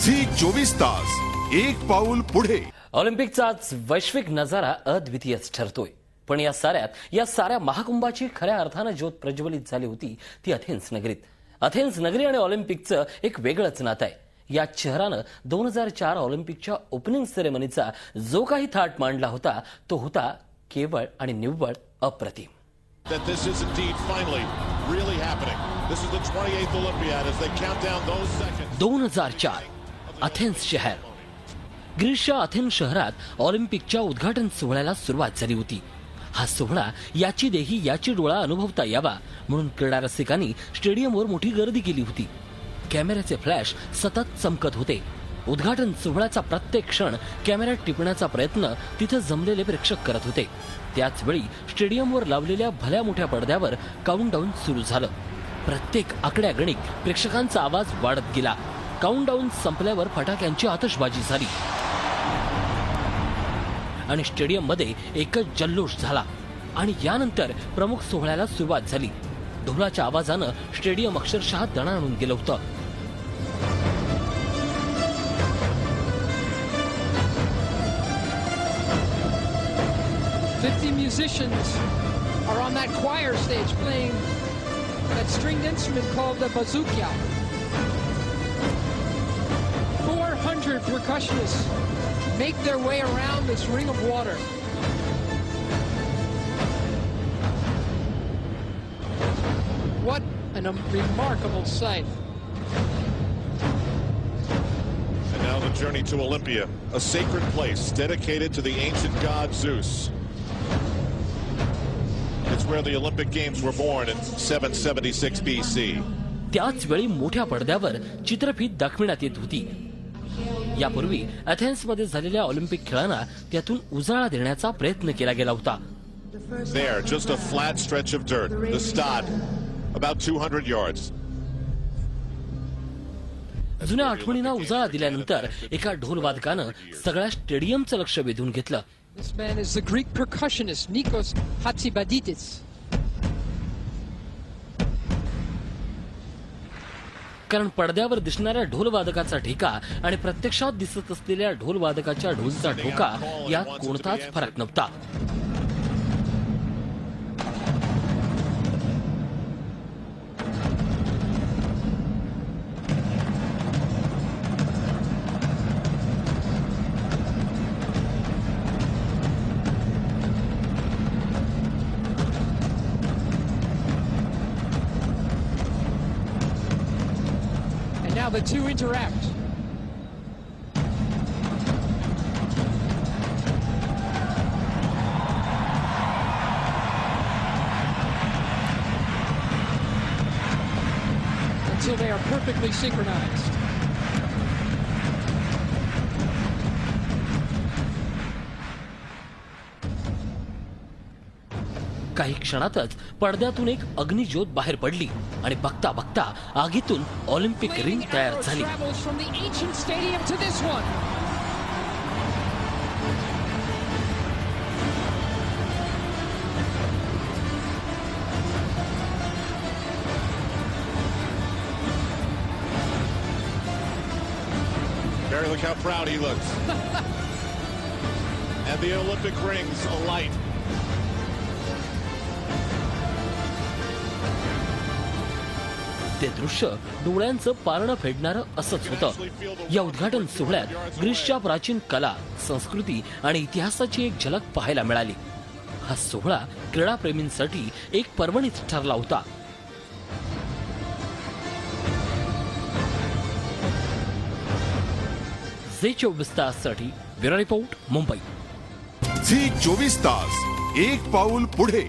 Zee 24 तास एक पाऊल पुढे। ऑलिम्पिकचा वैश्विक नजारा अद्वितीयच ठरतोय, पण या साऱ्या महाकुंभाची खऱ्या अर्थाने ज्योत प्रज्वलित झाली होती ती अथेन्स नगरीत। अथेन्स नगरी आणि ऑलिम्पिकचं एक वेगळंच नातं आहे। या शहरानं 2004 ऑलिम्पिकच्या ओपनिंग सेरेमनीचा जो काही थाट मांडला होता तो होता केवळ आणि निव्वळ अप्रतिम। That this is indeed finally really happening. This is the 28th Olympiad as they count down those seconds. 2004 Athens शहर। ग्रीसच्या अथेन्स शहरात ऑलिम्पिकच्या उद्घाटन सोहळ्याला सुरुवात झाली होती। हा सोहळा याची देही याची डोळा अनुभवता यावा म्हणून क्रीडा रसिकांनी स्टेडियमवर मोठी गर्दी केली होती। कॅमेऱ्याचे फ्लॅश सतत चमकत होते। उद्घाटन सोहळ्याचा प्रत्येक क्षण कॅमेऱ्यात टिपण्याचा प्रयत्न तिथे जमलेले प्रेक्षक करत होते। त्याच वेळी स्टेडियमवर लावलेल्या भल्या मोठ्या पडद्यावर काउंटडाऊन सुरू झालं। प्रत्येक आकड्यागणिक प्रेक्षकांचा आवाज वाढत गेला। काउंटडाऊन संपल्यावर फटाक्यांची आतषबाजी झाली आणि स्टेडियममध्ये एकच जल्लोष झाला। आणि यानंतर प्रमुख सोहळ्याला सुरुवात झाली। ढोलाच्या आवाजानं स्टेडियम अक्षरशः दणाणून गेलं होतं। 50 musicians are on that choir stage playing that stringed instrument called the bazooka. 400 percussionists make their way around this ring of water. What a remarkable sight. And now the journey to Olympia, a sacred place dedicated to the ancient god Zeus. It's where the Olympic Games were born in 776 BC. त्याच वेळी मोठ्या पडद्यावर चित्रफीत दाखविण्यात येत होती। यापूर्वी अथेन्समध्ये झालेल्या ऑलिम्पिक खेळांना त्यातून उजाळा देण्याचा प्रयत्न केला गेला होता। There, just a flat stretch of dirt, the stad, about 200 yards. जुन्या आठवणींना उजाळा दिल्यानंतर एका ढोलवादकानं सगळ्या स्टेडियमचं लक्ष वेधून घेतलं। This man is the Greek percussionist Nikos Hatzibaidis. कारण पडद्यावर दिसणाऱ्या ढोलवादकाचा ठेका आणि प्रत्यक्षात दिसत असलेल्या ढोलवादकाच्या ढोलचा ठोका यात कोणताच फरक नव्हता। Now the two interact. Until they are perfectly synchronized. काही क्षणातच पडद्यातून एक अग्निज्योत बाहेर पडली आणि बघता बघता आगीतून ऑलिम्पिक रिंग तयार झाली। Barry, look how proud he looks. And the Olympic rings alight. ते दृश्य डोळ्यांचं पारणं फेडणारं असंच होतं। या उद्घाटन सोहळ्यात ग्रीसच्या प्राचीन कला, संस्कृती आणि इतिहासाची एक झलक पाहायला मिळाली। हा सोहळा क्रीडाप्रेमींसाठी एक पर्वणीच ठरला होता। झी 24 ताससाठी ब्युरो रिपोर्ट, मुंबई। झी 24 तास एक पाऊल पुढे।